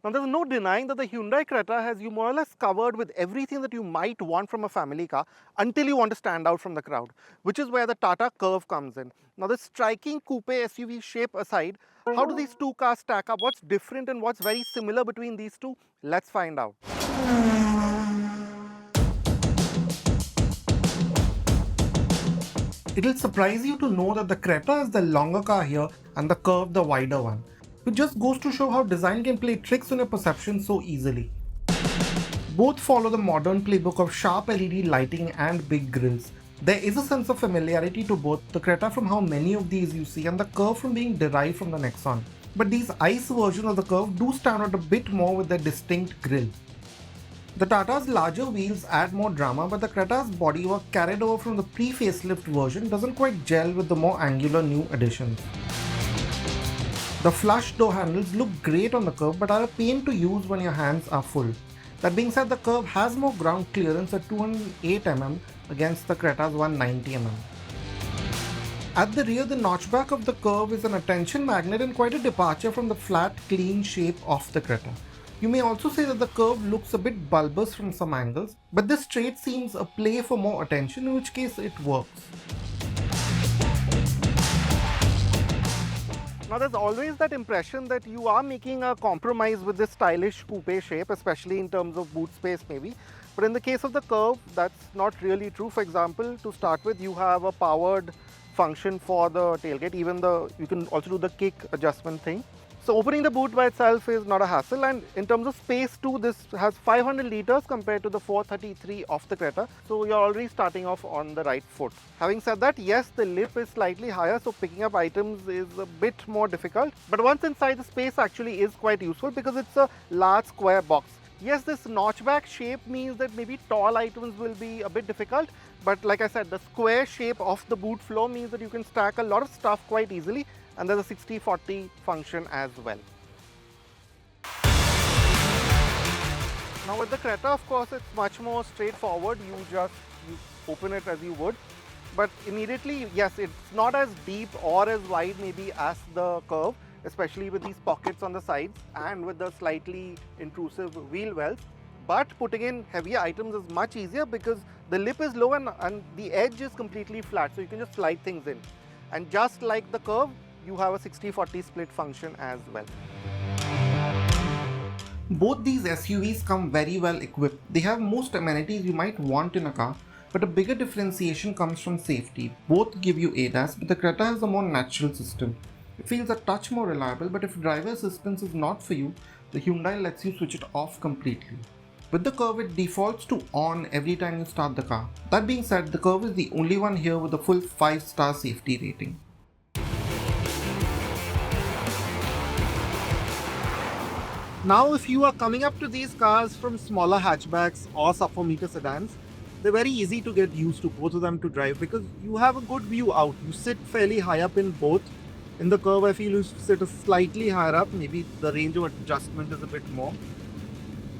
Now, there's no denying that the Hyundai Creta has you more or less covered with everything that you might want from a family car until you want to stand out from the crowd, which is where the Tata Curvv comes in. Now, this striking coupe SUV shape aside, how do these two cars stack up? What's different and what's very similar between these two? Let's find out. It'll surprise you to know that the Creta is the longer car here and the Curvv the wider one. It just goes to show how design can play tricks on your perception so easily. Both follow the modern playbook of sharp LED lighting and big grills. There is a sense of familiarity to both, the Creta from how many of these you see and the Curvv from being derived from the Nexon. But these ICE versions of the Curvv do stand out a bit more with their distinct grille. The Tata's larger wheels add more drama, but the Creta's bodywork carried over from the pre-facelift version doesn't quite gel with the more angular new additions. The flush door handles look great on the Curvv but are a pain to use when your hands are full. That being said, the Curvv has more ground clearance at 208mm against the Creta's 190mm. At the rear, the notchback of the Curvv is an attention magnet and quite a departure from the flat, clean shape of the Creta. You may also say that the Curvv looks a bit bulbous from some angles, but this trait seems a play for more attention, in which case it works. Now, there's always that impression that you are making a compromise with this stylish coupe shape, especially in terms of boot space maybe. But in the case of the Curvv, that's not really true. For example, to start with, you have a powered function for the tailgate. You can also do the kick adjustment thing. So opening the boot by itself is not a hassle, and in terms of space too, this has 500 liters compared to the 433 of the Creta, so you're already starting off on the right foot. Having said that, yes, the lip is slightly higher, so picking up items is a bit more difficult, but once inside, the space actually is quite useful because it's a large square box. Yes, this notchback shape means that maybe tall items will be a bit difficult, but like I said, the square shape of the boot floor means that you can stack a lot of stuff quite easily, and there's a 60-40 function as well. Now with the Creta, of course, it's much more straightforward. You open it as you would, but immediately, yes, it's not as deep or as wide maybe as the Curvv, especially with these pockets on the sides and with the slightly intrusive wheel wells. But putting in heavier items is much easier because the lip is low and the edge is completely flat, so you can just slide things in. And just like the Curvv, you have a 60-40 split function as well. Both these SUVs come very well equipped. They have most amenities you might want in a car, but a bigger differentiation comes from safety. Both give you ADAS, but the Creta has a more natural system. It feels a touch more reliable, but if driver assistance is not for you, the Hyundai lets you switch it off completely. With the Curvv, it defaults to on every time you start the car. That being said, the Curvv is the only one here with a full 5-star safety rating. Now, if you are coming up to these cars from smaller hatchbacks or sub-4-meter sedans, they're very easy to get used to, both of them to drive, because you have a good view out. You sit fairly high up in both. In the Curvv, I feel you sit slightly higher up, maybe the range of adjustment is a bit more.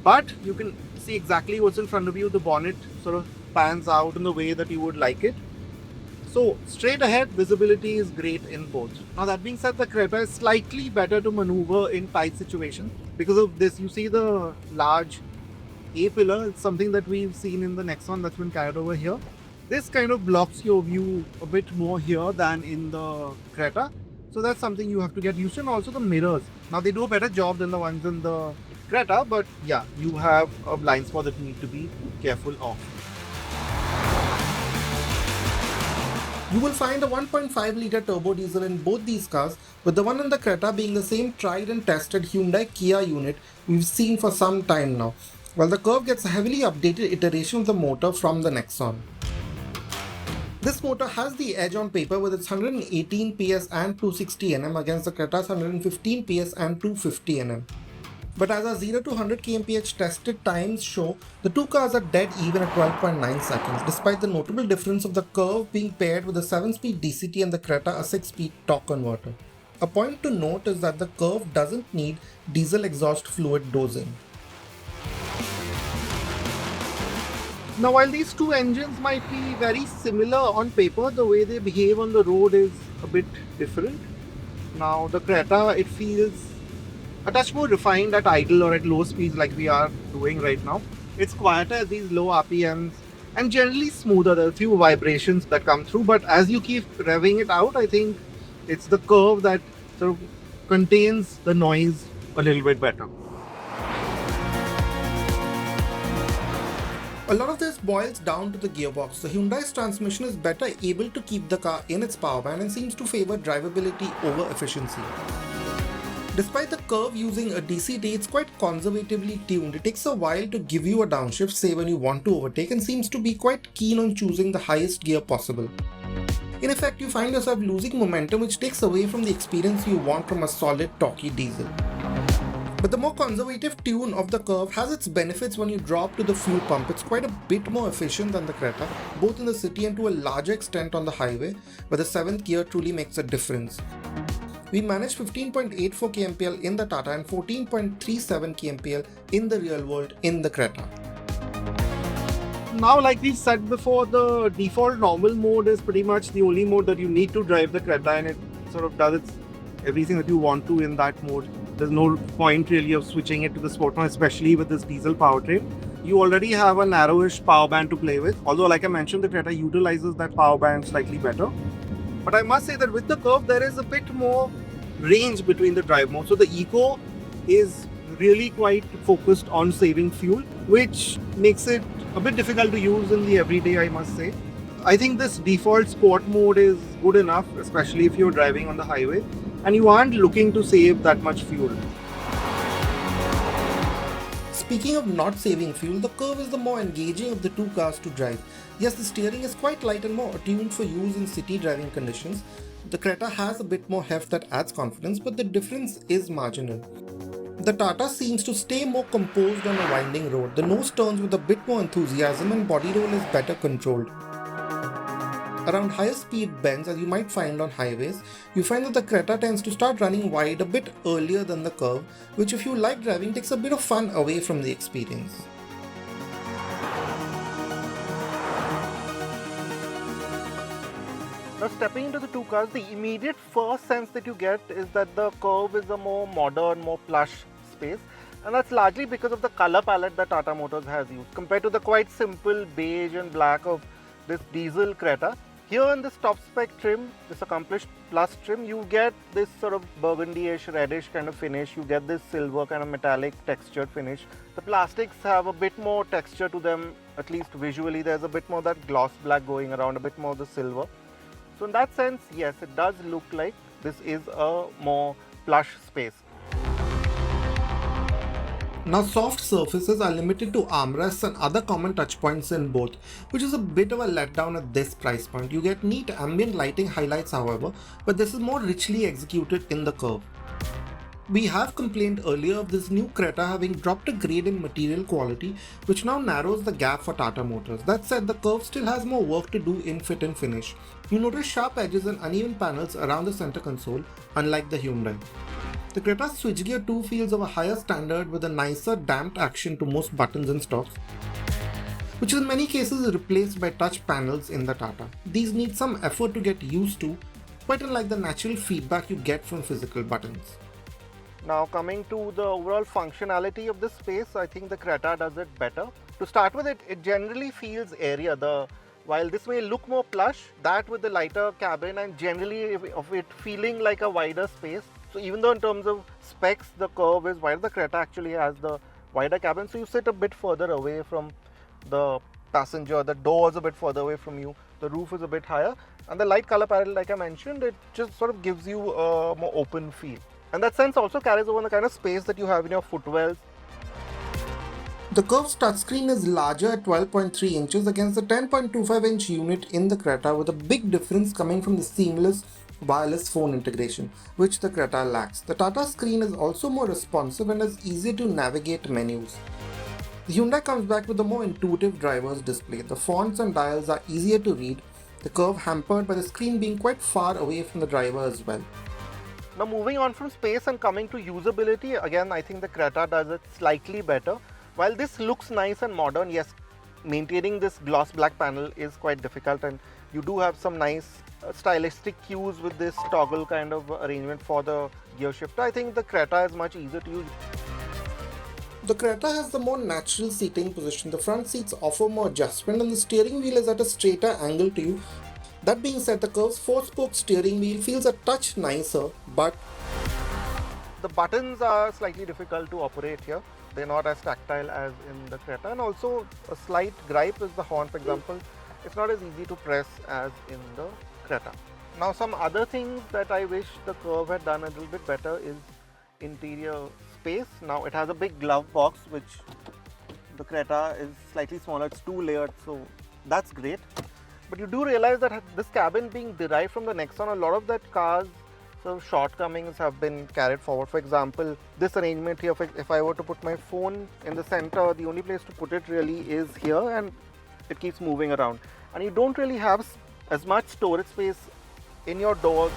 But you can see exactly what's in front of you. The bonnet sort of pans out in the way that you would like it. So straight ahead, visibility is great in both. Now that being said, the Creta is slightly better to maneuver in tight situations. Because of this, you see the large A-pillar. It's something that we've seen in the Nexon that's been carried over here. This kind of blocks your view a bit more here than in the Creta. So that's something you have to get used to, and also the mirrors. Now they do a better job than the ones in the Creta, but yeah, you have a blind spot that you need to be careful of. You will find a 1.5-litre turbo diesel in both these cars, with the one in the Creta being the same tried and tested Hyundai Kia unit we've seen for some time now, while the Curvv gets a heavily updated iteration of the motor from the Nexon. This motor has the edge on paper with its 118 PS and 260 Nm against the Creta's 115 PS and 250 Nm. But as our 0 to 100 kmph tested times show, the two cars are dead even at 12.9 seconds, despite the notable difference of the Curvv being paired with a 7-speed DCT and the Creta a 6-speed torque converter. A point to note is that the Curvv doesn't need diesel exhaust fluid dosing. Now, while these two engines might be very similar on paper, the way they behave on the road is a bit different. Now, the Creta, it feels a touch more refined at idle or at low speeds like we are doing right now. It's quieter at these low RPMs and generally smoother. There are a few vibrations that come through, but as you keep revving it out, I think it's the curve that sort of contains the noise a little bit better. A lot of this boils down to the gearbox. The Hyundai's transmission is better able to keep the car in its power band and seems to favor drivability over efficiency. Despite the Curvv using a DCT, it's quite conservatively tuned. It takes a while to give you a downshift, say when you want to overtake, and seems to be quite keen on choosing the highest gear possible. In effect, you find yourself losing momentum, which takes away from the experience you want from a solid, torquey diesel. But the more conservative tune of the Curvv has its benefits when you drop to the fuel pump. It's quite a bit more efficient than the Creta, both in the city and to a larger extent on the highway, where the 7th gear truly makes a difference. We managed 15.84 kmpl in the Tata and 14.37 kmpl in the real world in the Creta. Now, like we said before, the default normal mode is pretty much the only mode that you need to drive the Creta, and it sort of does everything that you want to in that mode. There's no point really of switching it to the sport mode, especially with this diesel powertrain. You already have a narrowish power band to play with, although like I mentioned, the Creta utilizes that power band slightly better. But I must say that with the Curvv, there is a bit more range between the drive modes. So the Eco is really quite focused on saving fuel, which makes it a bit difficult to use in the everyday, I must say. I think this default sport mode is good enough, especially if you're driving on the highway and you aren't looking to save that much fuel. Speaking of not saving fuel, the Curvv is the more engaging of the two cars to drive. Yes, the steering is quite light and more attuned for use in city driving conditions. The Creta has a bit more heft that adds confidence, but the difference is marginal. The Tata seems to stay more composed on a winding road. The nose turns with a bit more enthusiasm and body roll is better controlled. Around higher speed bends, as you might find on highways, you find that the Creta tends to start running wide a bit earlier than the Curvv, which if you like driving takes a bit of fun away from the experience. Now stepping into the two cars, the immediate first sense that you get is that the Curvv is a more modern, more plush space, and that's largely because of the color palette that Tata Motors has used compared to the quite simple beige and black of this diesel Creta. Here in this top spec trim, this accomplished plus trim, you get this sort of burgundy-ish, reddish kind of finish. You get this silver kind of metallic textured finish. The plastics have a bit more texture to them, at least visually. There's a bit more that gloss black going around, a bit more the silver. So in that sense, yes, it does look like this is a more plush space. Now soft surfaces are limited to armrests and other common touch points in both, which is a bit of a letdown at this price point. You get neat ambient lighting highlights however, but this is more richly executed in the Curvv. We have complained earlier of this new Creta having dropped a grade in material quality, which now narrows the gap for Tata Motors. That said, the Curvv still has more work to do in fit and finish. You notice sharp edges and uneven panels around the center console, unlike the Hyundai. The Creta's switchgear too feels of a higher standard with a nicer damped action to most buttons and stops, which in many cases is replaced by touch panels in the Tata. These need some effort to get used to, quite unlike the natural feedback you get from physical buttons. Now coming to the overall functionality of this space, I think the Creta does it better. To start with, it generally feels airier. While this may look more plush, that with the lighter cabin and generally of it feeling like a wider space. So even though in terms of specs the Curvv is wider, the Creta actually has the wider cabin, so you sit a bit further away from the passenger, the door is a bit further away from you, the roof is a bit higher, and the light color palette, like I mentioned, it just sort of gives you a more open feel. And that sense also carries over the kind of space that you have in your footwells. The Curvv's touchscreen is larger at 12.3 inches against the 10.25-inch unit in the Creta, with a big difference coming from the seamless wireless phone integration, which the Creta lacks. The Tata screen is also more responsive and is easier to navigate menus. The Hyundai comes back with a more intuitive driver's display. The fonts and dials are easier to read, the Curvv hampered by the screen being quite far away from the driver as well. Now moving on from space and coming to usability, again I think the Creta does it slightly better. While this looks nice and modern, yes, maintaining this gloss black panel is quite difficult, and You do have some nice stylistic cues with this toggle kind of arrangement for the gear shifter. I think the Creta is much easier to use. The Creta has the more natural seating position. The front seats offer more adjustment and the steering wheel is at a straighter angle to you. That being said, the Curvv's 4-spoke steering wheel feels a touch nicer, but the buttons are slightly difficult to operate here. They're not as tactile as in the Creta, and also a slight gripe is the horn, for example. It's not as easy to press as in the Creta. Now, some other things that I wish the Curvv had done a little bit better is interior space. Now, it has a big glove box, which the Creta is slightly smaller. It's 2 layered, so that's great. But you do realize that this cabin being derived from the Nexon, a lot of that car's sort of shortcomings have been carried forward. For example, this arrangement here, if I were to put my phone in the center, the only place to put it really is here, and it keeps moving around. And you don't really have as much storage space in your door.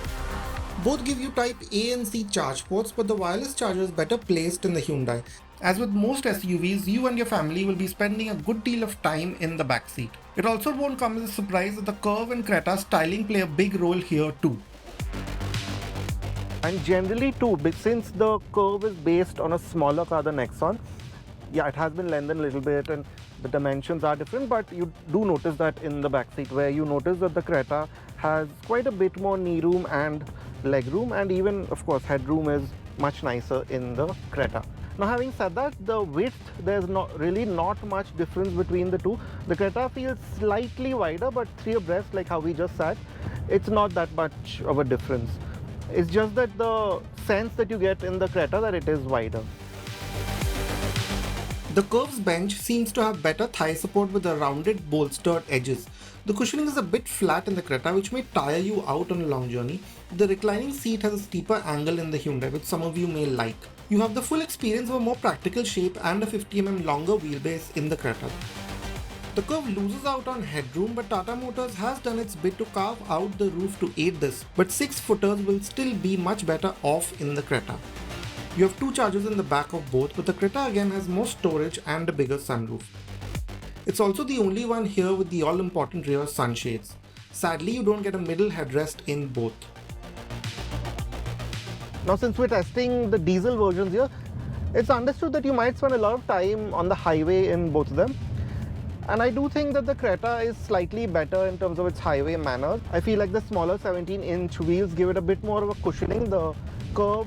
Both give you type A and C charge ports, but the wireless charger is better placed in the Hyundai. As with most SUVs, you and your family will be spending a good deal of time in the backseat. It also won't come as a surprise that the Curvv and Creta styling play a big role here too. And generally too, since the Curvv is based on a smaller car than Nexon, yeah, it has been lengthened a little bit and the dimensions are different, but you do notice that in the backseat, where you notice that the Creta has quite a bit more knee room and leg room, and even of course headroom is much nicer in the Creta. Now, having said that, the width, there's not much difference between the two. The Creta feels slightly wider, but 3 abreast, like how we just sat, it's not that much of a difference. It's just that the sense that you get in the Creta that it is wider. The Curvv's bench seems to have better thigh support with the rounded bolstered edges. The cushioning is a bit flat in the Creta, which may tire you out on a long journey. The reclining seat has a steeper angle in the Hyundai, which some of you may like. You have the full experience of a more practical shape and a 50mm longer wheelbase in the Creta. The Curvv loses out on headroom, but Tata Motors has done its bit to carve out the roof to aid this, but 6-footers will still be much better off in the Creta. You have 2 chargers in the back of both, but the Creta again has more storage and a bigger sunroof. It's also the only one here with the all-important rear sunshades. Sadly, you don't get a middle headrest in both. Now, since we're testing the diesel versions here, it's understood that you might spend a lot of time on the highway in both of them. And I do think that the Creta is slightly better in terms of its highway manners. I feel like the smaller 17-inch wheels give it a bit more of a cushioning. The Curvv,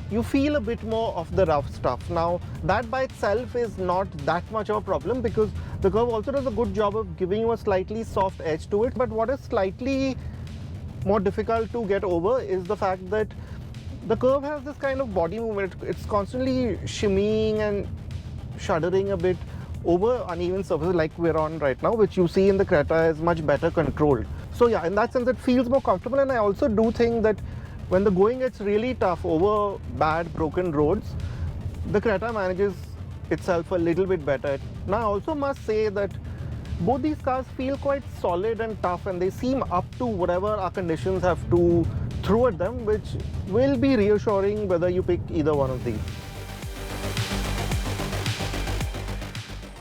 you feel a bit more of the rough stuff. Now, that by itself is not that much of a problem because the Curvv also does a good job of giving you a slightly soft edge to it. But what is slightly more difficult to get over is the fact that the Curvv has this kind of body movement. It's constantly shimmying and shuddering a bit over uneven surfaces like we're on right now, which you see in the Creta is much better controlled. So yeah, in that sense it feels more comfortable, and I also do think that when the going gets really tough over bad broken roads, the Creta manages itself a little bit better. Now I also must say that both these cars feel quite solid and tough, and they seem up to whatever our conditions have to throw at them, which will be reassuring whether you pick either one of these.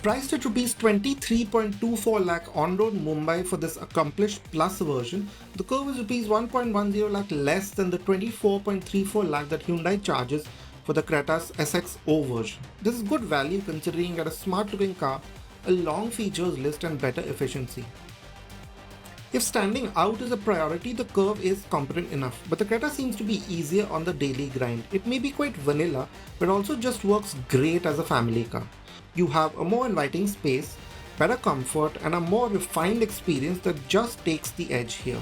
Priced at Rs 23.24 lakh on-road Mumbai for this accomplished Plus version, the Curvv is Rs 1.10 lakh less than the 24.34 lakh that Hyundai charges for the Creta's SXO version. This is good value considering you get a smart-looking car, a long features list and better efficiency. If standing out is a priority, the Curvv is competent enough, but the Creta seems to be easier on the daily grind. It may be quite vanilla, but also just works great as a family car. You have a more inviting space, better comfort, and a more refined experience that just takes the edge here.